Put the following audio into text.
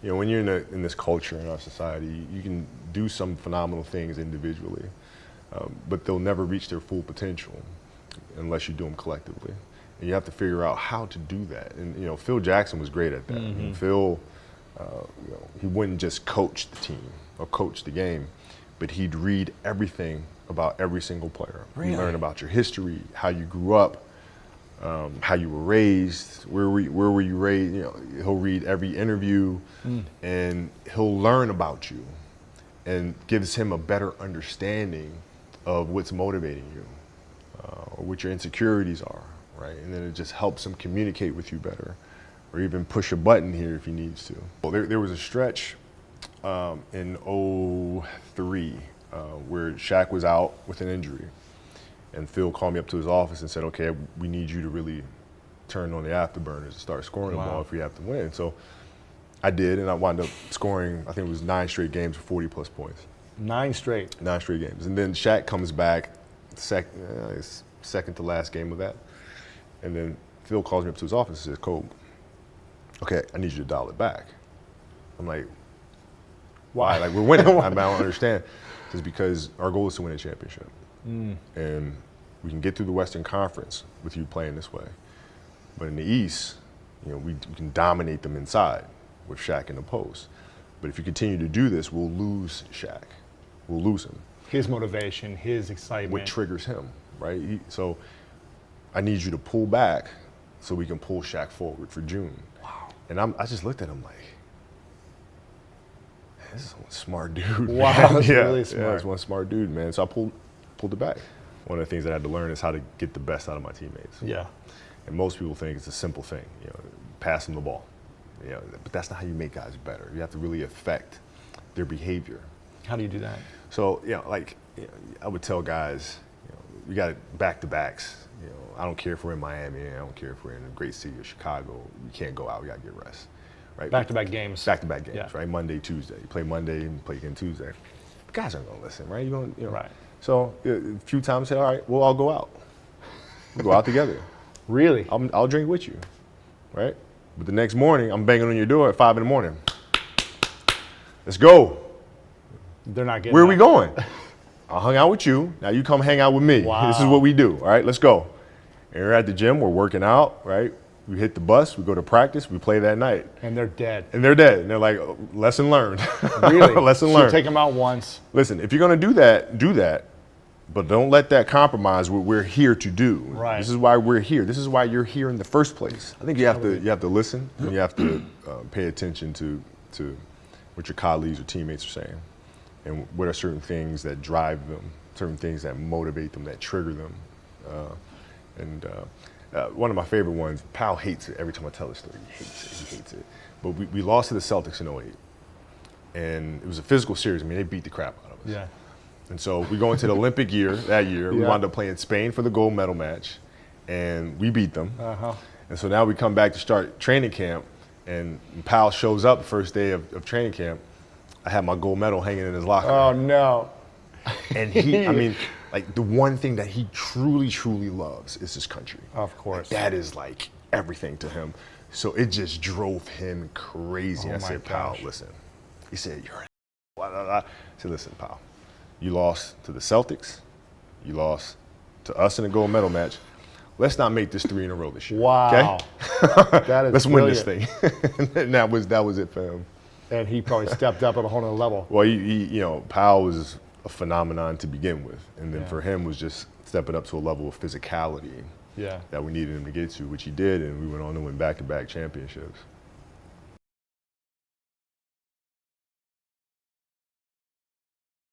you know, when you're in this culture in our society, you can do some phenomenal things individually, but they'll never reach their full potential unless you do them collectively. And you have to figure out how to do that. And you know, Phil Jackson was great at that. I mean, Phil, you know, he wouldn't just coach the team or coach the game, but he'd read everything about every single player. Really? You learn about your history, how you grew up, how you were raised, where were you raised. You know, he'll read every interview, and he'll learn about you, and gives him a better understanding of what's motivating you, or what your insecurities are, right? And then it just helps him communicate with you better, or even push a button here if he needs to. Well, there was a stretch in '03 where Shaq was out with an injury. And Phil called me up to his office and said, okay, we need you to really turn on the afterburners and start scoring the ball if we have to win. So I did, and I wound up scoring, I think it was 9 straight games for 40-plus points. 9 straight? 9 straight games. And then Shaq comes back, second to last game of that. And then Phil calls me up to his office and says, Kobe, okay, I need you to dial it back. I'm like, why? Like, we're winning. I don't understand. It's because our goal is to win a championship. And we can get through the Western Conference with you playing this way. But in the East, you know, we can dominate them inside with Shaq in the post. But if you continue to do this, we'll lose Shaq. We'll lose him. His motivation, his excitement. What triggers him, right? So I need you to pull back so we can pull Shaq forward for June. Wow. And I just looked at him like, this is one smart dude. Wow, that's really smart. Yeah, it's one smart dude, man. So I pulled it back. One of the things I had to learn is how to get the best out of my teammates. Yeah. And most people think it's a simple thing, you know, pass them the ball. You know, but that's not how you make guys better. You have to really affect their behavior. How do you do that? So, you know, like, you know, I would tell guys, you know, we got back-to-backs. You know, I don't care if we're in Miami, I don't care if we're in a great city of Chicago. We can't go out, we got to get rest. Right? Back-to-back games. Back-to-back games, Yeah. right? Monday, Tuesday. You play Monday and play again Tuesday. The guys aren't going to listen, right? You know. Right. So a few times I said, all right, we'll all go out. We'll go out together. Really? I'll drink with you, right? But the next morning, I'm banging on your door at 5 in the morning. Let's go. They're not getting Where are we that. going? I hung out with you. Now you come hang out with me. Wow. This is what we do. All right, let's go. And we're at the gym. We're working out, right? We hit the bus. We go to practice. We play that night. And they're dead. And they're dead. And they're like, oh, lesson learned. Really? Lesson So learned. take them out once. Listen, if you're going to do that. But don't let that compromise what we're here to do. Right. This is why we're here. This is why you're here in the first place. I think you have to listen, and you have to pay attention to what your colleagues or teammates are saying, and what are certain things that drive them, certain things that motivate them, that trigger them. One of my favorite ones, Pau hates it every time I tell this story. He hates it. But we lost to the Celtics in '08, and it was a physical series. I mean, they beat the crap out of us. Yeah. And so we go into the Olympic year, that year. We Yeah. wound up playing Spain for the gold medal match, and we beat them. Uh-huh. And so now we come back to start training camp, and Powell shows up the first day of training camp. I had my gold medal hanging in his locker. Oh, no. And he, I mean, like the one thing that he truly, truly loves is his country. Of course. That is like everything to him. So it just drove him crazy. Oh, I my said, Powell, gosh. listen. He said, you're blah, blah, blah. I said, listen, Powell. You lost to the Celtics. You lost to us in the gold medal match. Let's not make this 3 in a row this year. Wow. Okay? That is Let's brilliant. win this thing. And that was it for him. And he probably stepped up at a whole nother level. Well, you know, Powell was a phenomenon to begin with, and then Yeah. for him was just stepping up to a level of physicality Yeah. that we needed him to get to, which he did, and we went on to win back-to-back championships.